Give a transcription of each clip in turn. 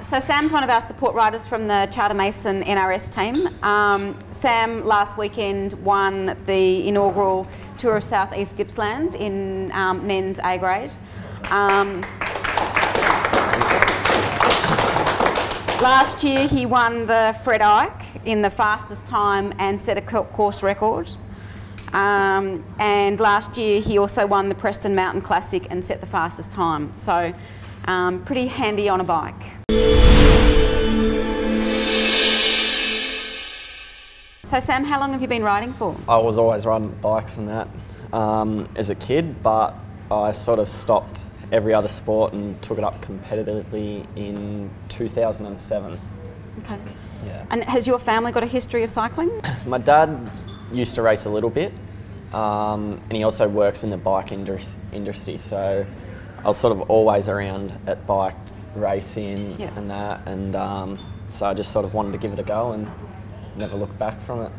So Sam's one of our support riders from the Charter Mason NRS team. Sam last weekend won the inaugural Tour of South East Gippsland in men's A grade. Last year he won the Fred Ike in the fastest time and set a course record. And last year he also won the Preston Mountain Classic and set the fastest time. So pretty handy on a bike. So Sam, how long have you been riding for? I was always riding bikes and that as a kid, but I sort of stopped every other sport and took it up competitively in 2007. Okay. Yeah. And has your family got a history of cycling? My dad used to race a little bit, and he also works in the bike industry, so I was sort of always around at bike racing and that, and so I just sort of wanted to give it a go and never look back from it.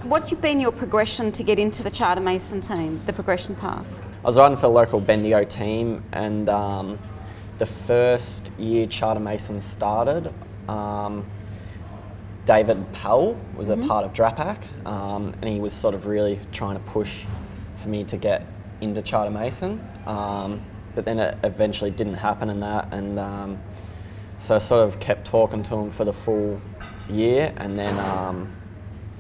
What's been your progression to get into the Charter Mason team, the progression path? I was riding for a local Bendigo team, and the first year Charter Mason started, David Powell was a part of Drapac, and he was sort of really trying to push for me to get into Charter Mason, but then it eventually didn't happen in that, and so I sort of kept talking to him for the full year, and then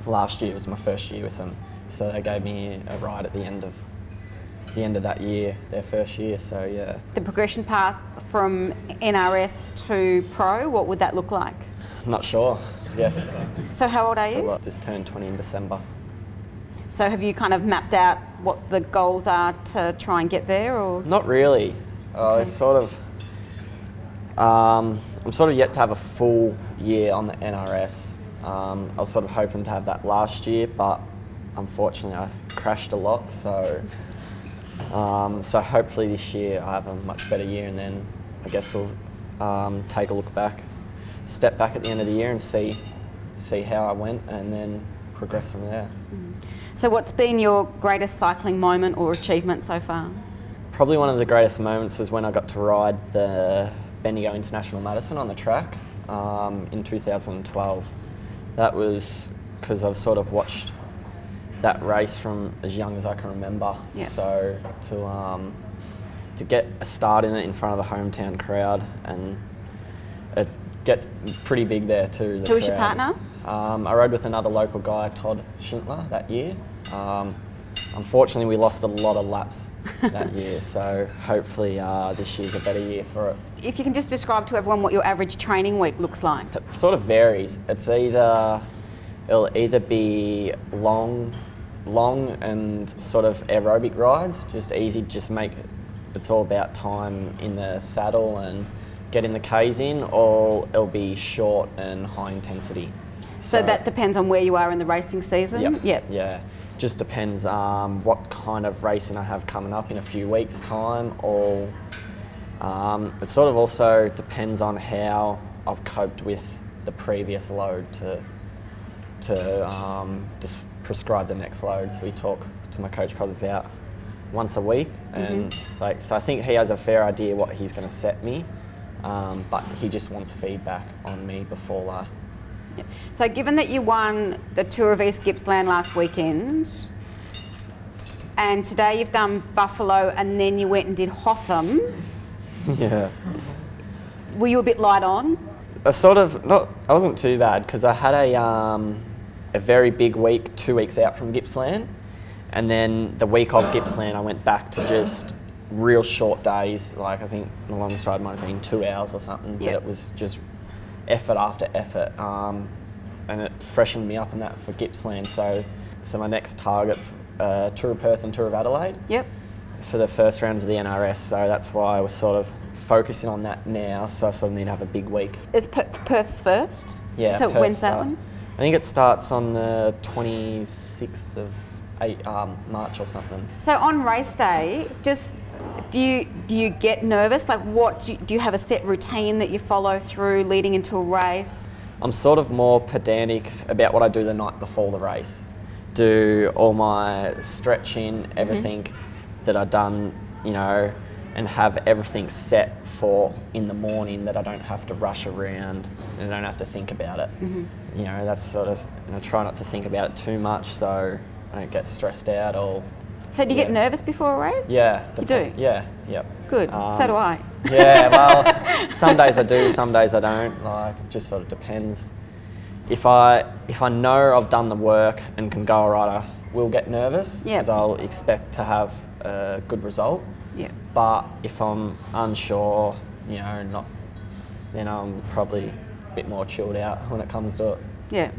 last year was my first year with them, so they gave me a ride at the end of that year, their first year, so yeah. The progression path from NRS to Pro, what would that look like? I'm not sure, yes. So how old are you? So I just turned 20 in December. So have you kind of mapped out what the goals are to try and get there, or? Not really. Okay. I'm sort of yet to have a full year on the NRS. I was sort of hoping to have that last year, but unfortunately I crashed a lot, so so hopefully this year I have a much better year, and then I guess we'll take a look back, step back at the end of the year and see how I went, and then progress from there. So what's been your greatest cycling moment or achievement so far? Probably one of the greatest moments was when I got to ride the Bendigo International Marathon on the track in 2012. That was because I've sort of watched that race from as young as I can remember. Yeah. So to get a start in it in front of the hometown crowd, and it gets pretty big there too. Who was your partner? I rode with another local guy, Todd Schindler, that year. Unfortunately, we lost a lot of laps that year, so hopefully this year's a better year for it. If you can just describe to everyone what your average training week looks like. It sort of varies. It'll either be long and sort of aerobic rides, just easy, it's all about time in the saddle and getting the Ks in, or it'll be short and high intensity. So that depends on where you are in the racing season? Yep. Yeah. Just depends what kind of racing I have coming up in a few weeks' time, or it sort of also depends on how I've coped with the previous load to just prescribe the next load. So we talk to my coach probably about once a week, and so I think he has a fair idea what he's going to set me, but he just wants feedback on me before. So given that you won the Tour of East Gippsland last weekend, and today you've done Buffalo and then you went and did Hotham. Yeah. Were you a bit light on? I wasn't too bad, because I had a very big week 2 weeks out from Gippsland, and then the week of Gippsland I went back to just real short days, like I think the longest ride might have been 2 hours or something, but it was just effort after effort, and it freshened me up in that for Gippsland. So my next target's Tour of Perth and Tour of Adelaide. Yep. For the first rounds of the NRS, so that's why I was sort of focusing on that now. So I sort of need to have a big week. Is Perth's first? Yeah. So when's that one? I think it starts on the 26th of March or something. So on race day, do you get nervous? Like, do you have a set routine that you follow through leading into a race? I'm sort of more pedantic about what I do the night before the race. Do all my stretching, everything that I've done, and have everything set for in the morning, that I don't have to rush around and I don't have to think about it. You know, that's sort of, and I try not to think about it too much so I don't get stressed out or... So do you get nervous before a race? Yeah. You do? Yeah, yep. Good, so do I. Yeah, well, some days I do, some days I don't. Like, it just sort of depends. If I know I've done the work and can go all right, I will get nervous because I'll expect to have a good result. Yeah. But if I'm unsure, you know, then I'm probably a bit more chilled out when it comes to it. Yeah.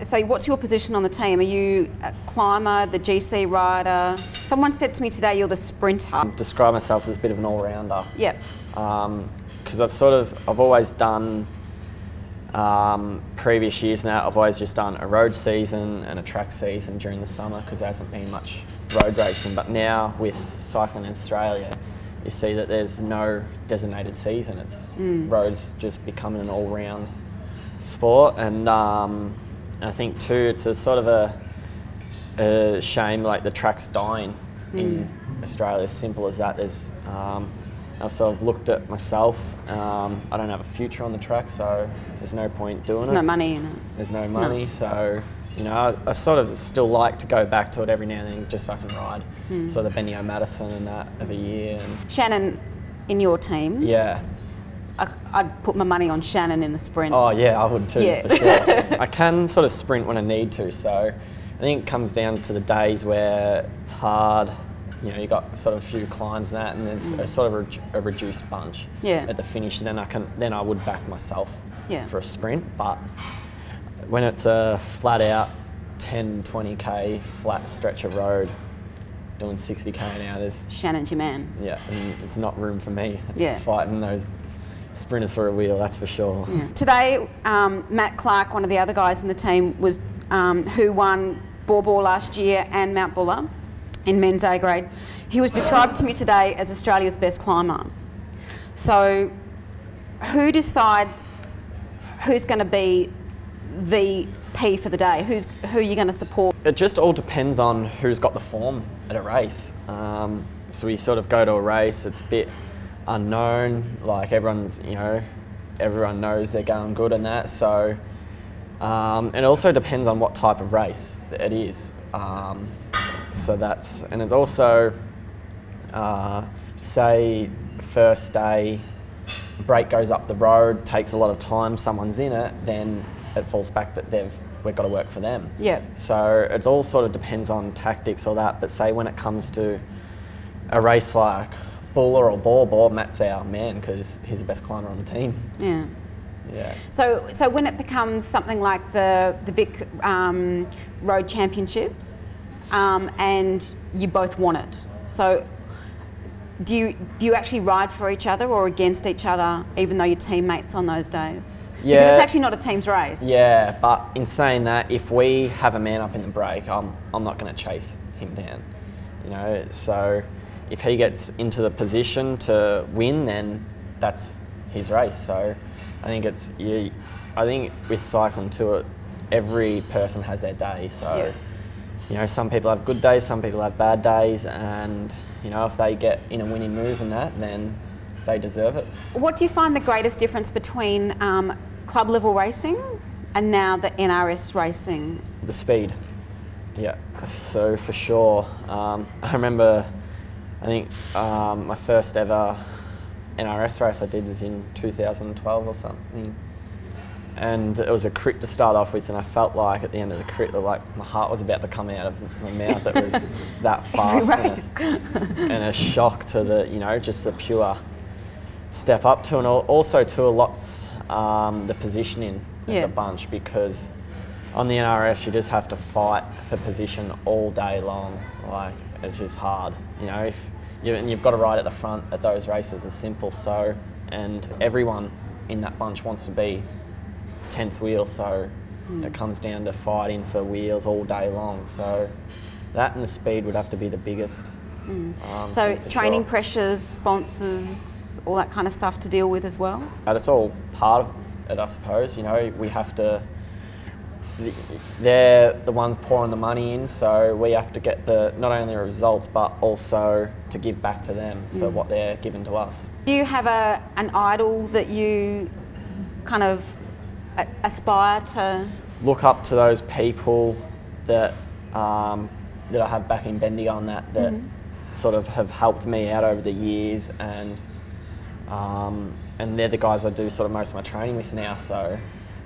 So what's your position on the team? Are you a climber, the GC rider? Someone said to me today you're the sprinter. I describe myself as a bit of an all-rounder. Yep. Because I've always done, previous years now, I've always just done a road season and a track season during the summer because there hasn't been much road racing. But now with Cycling Australia, you see that there's no designated season. It's roads just becoming an all-round sport, and I think too it's a sort of a shame like the track's dying in Australia. As simple as that. There's I've sort of looked at myself. I don't have a future on the track, so there's no point doing it. There's no money in it. There's no money, so you know I sort of still like to go back to it every now and then just so I can ride. So the Benny O'Madison and that of a year. And Shannon, in your team. Yeah. I'd put my money on Shannon in the sprint. Oh yeah, I would too, for sure. I can sort of sprint when I need to, so I think it comes down to the days where it's hard. You know, you got sort of a few climbs and that, and there's a sort of a reduced bunch at the finish. Then I would back myself for a sprint. But when it's a flat out 10, 20k flat stretch of road, doing 60k an hour, there's Shannon's your man. Yeah, and it's not room for me fighting those sprinters through a wheel, that's for sure. Yeah. Today, Matt Clark, one of the other guys in the team, was who won Bor last year and Mount Buller in men's A grade. He was described to me today as Australia's best climber. So, who decides who's going to be the P for the day? Who are you going to support? It just all depends on who's got the form at a race. So we sort of go to a race, it's a bit unknown, like everyone knows they're going good and that, so it also depends on what type of race it is. So that's, and it's also, say first day, break goes up the road, takes a lot of time, someone's in it, then it falls back that we've got to work for them. Yeah. So it all sort of depends on tactics or that, but say when it comes to a race like Buller or Bor, Matt's our man because he's the best climber on the team. Yeah. Yeah. So when it becomes something like the Vic Road Championships, and you both want it, so do you actually ride for each other or against each other, even though you're teammates on those days? Yeah. Because it's actually not a team's race. Yeah, but in saying that, if we have a man up in the break, I'm not going to chase him down. You know, so if he gets into the position to win, then that's his race. So I think I think with cycling too, every person has their day. So you know, some people have good days, some people have bad days, and you know, if they get in a winning move and that, then they deserve it. What do you find the greatest difference between club level racing and now the NRS racing? The speed. Yeah. So for sure, I remember. I think my first ever NRS race I did was in 2012 or something, and it was a crit to start off with, and I felt like at the end of the crit, like my heart was about to come out of my mouth. It was that fast, and a shock to the, just the pure step up to, and also to a lot's the positioning of the bunch, because on the NRS you just have to fight for position all day long. Like, it's just hard, and you've got to ride at the front at those races. It's simple. So, and everyone in that bunch wants to be 10th wheel, so it comes down to fighting for wheels all day long. So that and the speed would have to be the biggest. So training pressures, sponsors, all that kind of stuff to deal with as well? But it's all part of it, I suppose. We have to they're the ones pouring the money in, so we have to get the not only results but also to give back to them for what they're giving to us. Do you have an idol that you kind of aspire to? Look up to those people that that I have back in Bendigo and that sort of have helped me out over the years, and they're the guys I do sort of most of my training with now. So,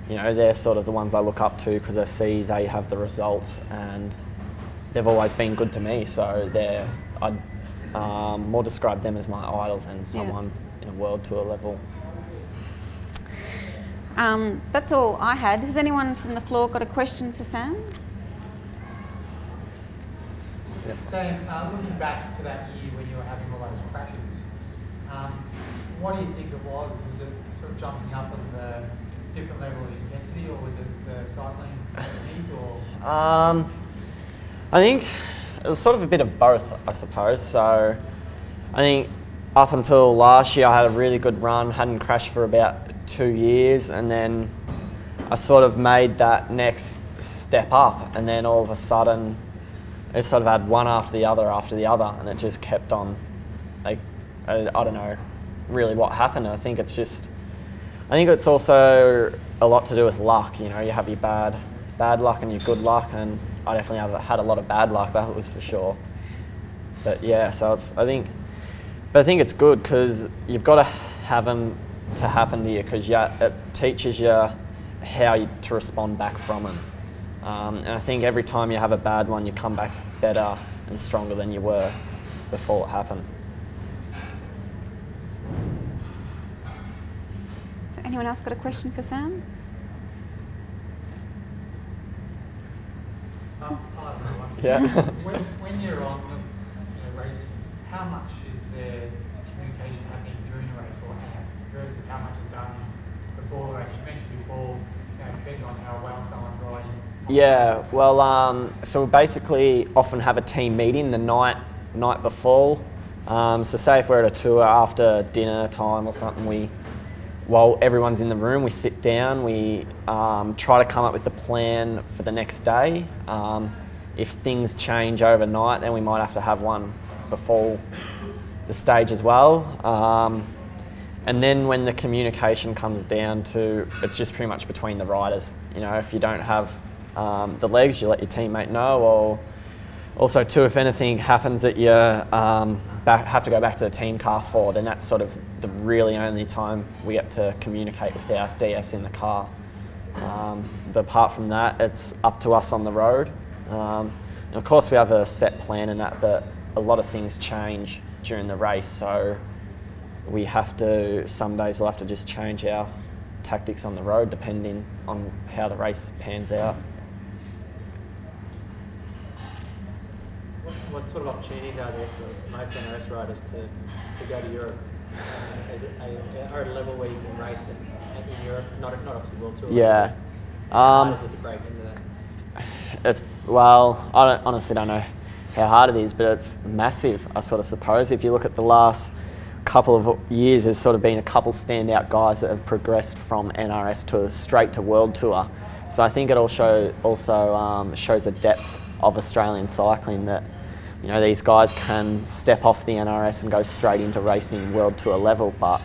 you know, they're sort of the ones I look up to because I see they have the results and they've always been good to me. So I'd more describe them as my idols and someone in a world tour level. That's all I had. Has anyone from the floor got a question for Sam? Sam, looking back to that year when you were having all those crashes, what do you think it was? Was it sort of jumping up on the different level of intensity, or was it the cycling technique, or? I think it was sort of a bit of both, I suppose. So I think up until last year I had a really good run, hadn't crashed for about 2 years, and then I sort of made that next step up, and then all of a sudden it sort of had one after the other, and it just kept on. Like, I don't know really what happened. I think it's also a lot to do with luck. You know, you have your bad luck and your good luck, and I definitely had a lot of bad luck, that was for sure. But yeah, so I think it's good because you've got to have them to happen to you, because it teaches you how to respond back from them. And I think every time you have a bad one, you come back better and stronger than you were before it happened. So anyone else got a question for Sam? Yeah. When you're on racing, how much is there communication happening during a race or versus how much is done before the race? You mentioned before, it depends on how well someone's riding. Yeah, well, so we basically often have a team meeting the night before. So say if we're at a tour after dinner time or something, while everyone's in the room, we sit down, we try to come up with a plan for the next day. If things change overnight, then we might have to have one before the stage as well. And then when the communication comes down to, it's just pretty much between the riders. You know, if you don't have the legs, you let your teammate know, or also too, if anything happens that you have to go back to the team car for, then that's sort of the really only time we get to communicate with our DS in the car. But apart from that, it's up to us on the road. And of course we have a set plan in that, but a lot of things change during the race, so we have to, some days we'll have to just change our tactics on the road depending on how the race pans out. What sort of opportunities are there for most NRS riders to go to Europe? Is it at a level where you can race in Europe, not obviously World Tour? Yeah. How hard is it to break into that? Well, I honestly don't know how hard it is, but it's massive, I sort of suppose. If you look at the last couple of years, there's sort of been a couple standout guys that have progressed from NRS to straight to World Tour. So I think it also shows the depth of Australian cycling, that, you know, these guys can step off the NRS and go straight into racing World Tour level. But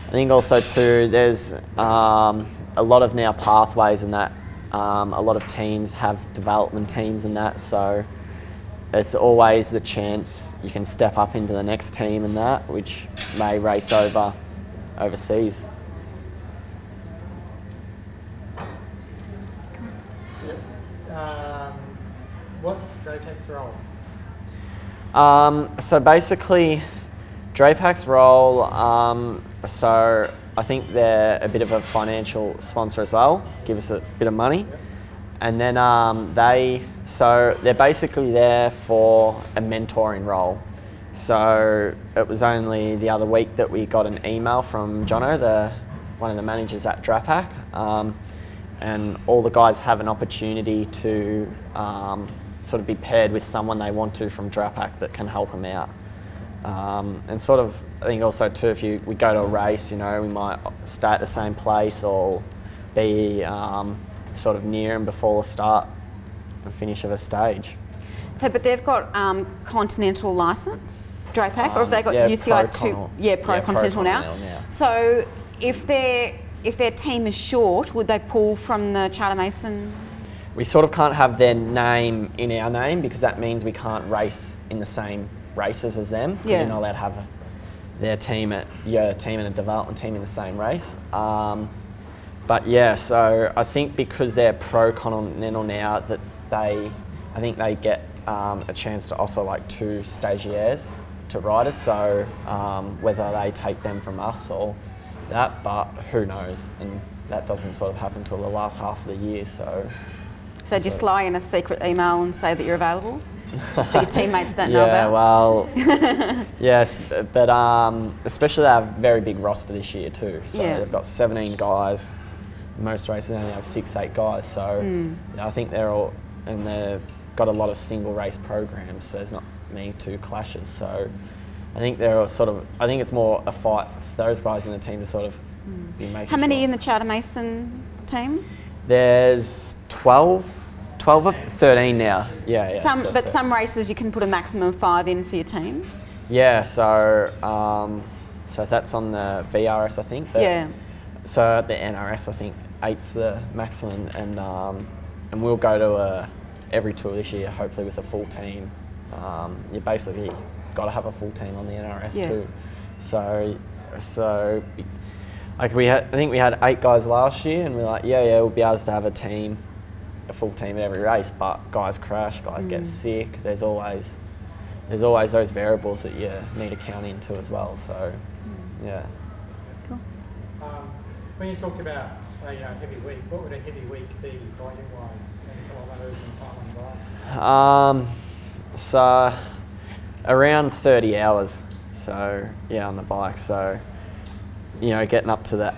I think also too, there's a lot of now pathways and that. A lot of teams have development teams and that, so it's always the chance you can step up into the next team and that, which may race overseas. What's Drapac's role? So basically, Drapac's role, so I think they're a bit of a financial sponsor as well, give us a bit of money. And then they're basically there for a mentoring role. So it was only the other week that we got an email from Jono, one of the managers at Drapac, and all the guys have an opportunity to sort of be paired with someone they want to from Drapac that can help them out. And sort of, I think also too, if we go to a race, you know, we might stay at the same place or be sort of near and before the start and finish of a stage. So, but they've got continental license, Drapac, or have they got yeah, UCI Pro-Continental. 2? Yeah, Pro-Continental now. now. So, if their team is short, would they pull from the Charter Mason? We sort of can't have their name in our name because that means we can't race in the same races as them. Because you're not allowed to have their team and a development team in the same race. But yeah, so I think because they're Pro-Continental now, that I think they get a chance to offer like 2 stagiaires to riders. So whether they take them from us or that, but who knows? And that doesn't sort of happen till the last half of the year. So just fly in a secret email and say that you're available. That your teammates don't know yeah, about. well, yes, but especially they have a very big roster this year too. So they've got 17 guys. Most races only have 6-8 guys. So I think they're all, and they've got a lot of single race programs. So there's not many 2 clashes. So I think they're sort of. I think it's more a fight for those guys in the team to sort of be making. How many in the Charter Mason team? There's 12 or 13 now. Yeah. But some races you can put a maximum of 5 in for your team. Yeah. So that's on the VRS, I think. But so at the NRS, I think 8's the maximum, and we'll go to every tour this year, hopefully with a full team. You basically got to have a full team on the NRS too. So like I think we had 8 guys last year, and we're like, we'll be able to have a full team at every race. But guys crash, guys get sick. There's always those variables that you need to count into as well. So yeah. Cool. When you talked about a heavy week, what would a heavy week be riding-wise, and kilometres and time on the bike? So around 30 hours. So on the bike. So getting up to the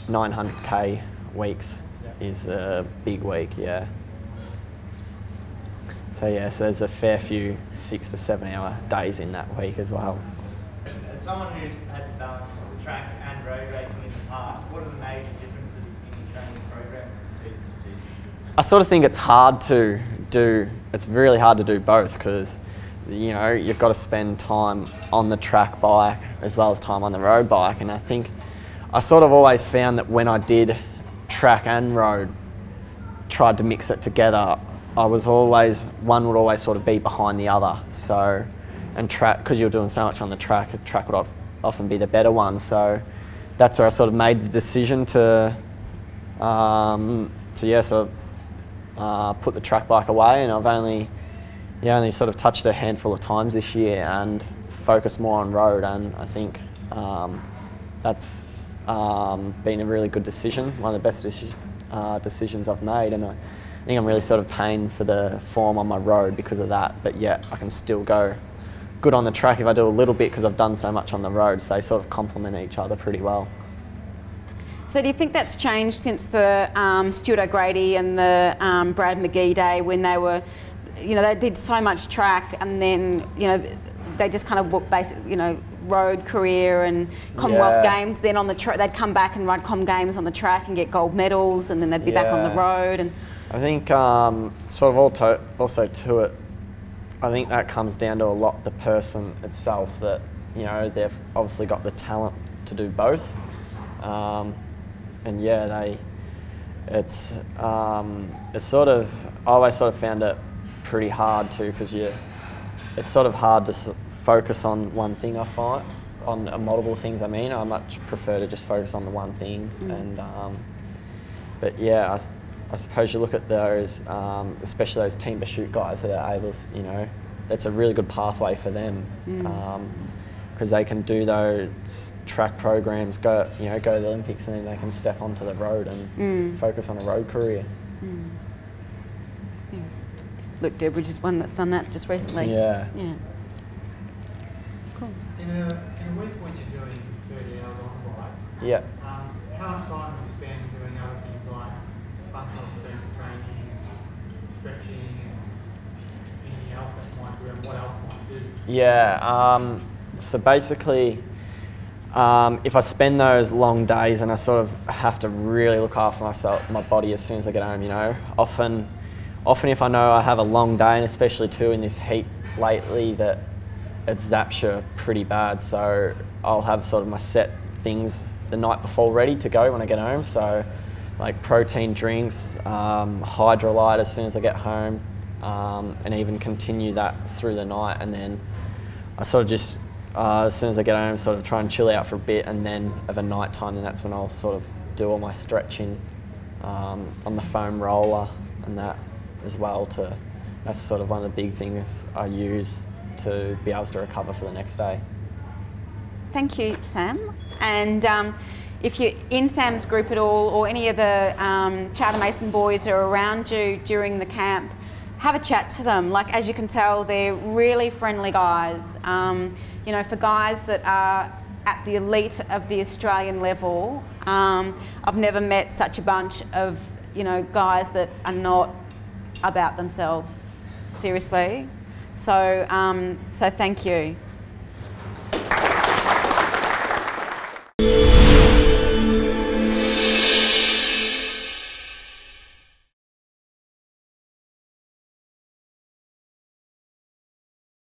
800-900k weeks is a big week. So so there's a fair few 6 to 7 hour days in that week as well. As someone who's had to balance track and road racing in the past, what are the major differences in your training program from season to season? I sort of think it's hard to do. It's really hard to do both because you've got to spend time on the track bike as well as time on the road bike. And I think I sort of always found that when I did track and road, tried to mix it together, one would always sort of be behind the other. So, and track, because you're doing so much on the track would often be the better one. So that's where I sort of made the decision to put the track bike away, and I've only sort of touched a handful of times this year and focused more on road, and I think that's been a really good decision, one of the best decisions I've made, and I think I'm really sort of paying for the form on my road because of that, but I can still go good on the track if I do a little bit because I've done so much on the road, so they sort of complement each other pretty well. So do you think that's changed since the Stuart O'Grady and the Brad McGee day, when they were, they did so much track, and then, they just kind of basically, road career and Commonwealth Games, then on the track, they'd come back and run Com Games on the track and get gold medals, and then they'd be back on the road. And I think sort of also to it, I think that comes down to a lot the person itself, that, they've obviously got the talent to do both. And it's sort of, I always sort of found it pretty hard too, because it's sort of hard to focus on one thing, I find, on multiple things. I much prefer to just focus on the one thing. And but I suppose you look at those, especially those team pursuit guys that are able to, that's a really good pathway for them. Because they can do those track programs, go to the Olympics, and then they can step onto the road and focus on a road career. Yeah. Luke Durbridge is one that's done that just recently. Yeah. Cool. In a week when you're doing 30 hours on the bike, how much time do you spend doing other things like functional strength training, stretching, and anything else that you might do, and what else might you do? So basically, if I spend those long days and I sort of have to really look after my body as soon as I get home, you know. Often if I know I have a long day, and especially too in this heat lately, that it zaps you pretty bad. So I'll have sort of my set things the night before ready to go when I get home. So like protein drinks, Hydrolyte as soon as I get home, and even continue that through the night. And then I sort of just, as soon as I get home, sort of try and chill out for a bit, and then of a night time, and that's when I'll sort of do all my stretching on the foam roller and that as well. That's sort of one of the big things I use to be able to recover for the next day. Thank you, Sam. And if you're in Sam's group at all, or any of the Charter Mason boys are around you during the camp, have a chat to them. Like, as you can tell, they're really friendly guys. You know, for guys that are at the elite of the Australian level, I've never met such a bunch of, you know, guys that are not about themselves, seriously. So, so thank you.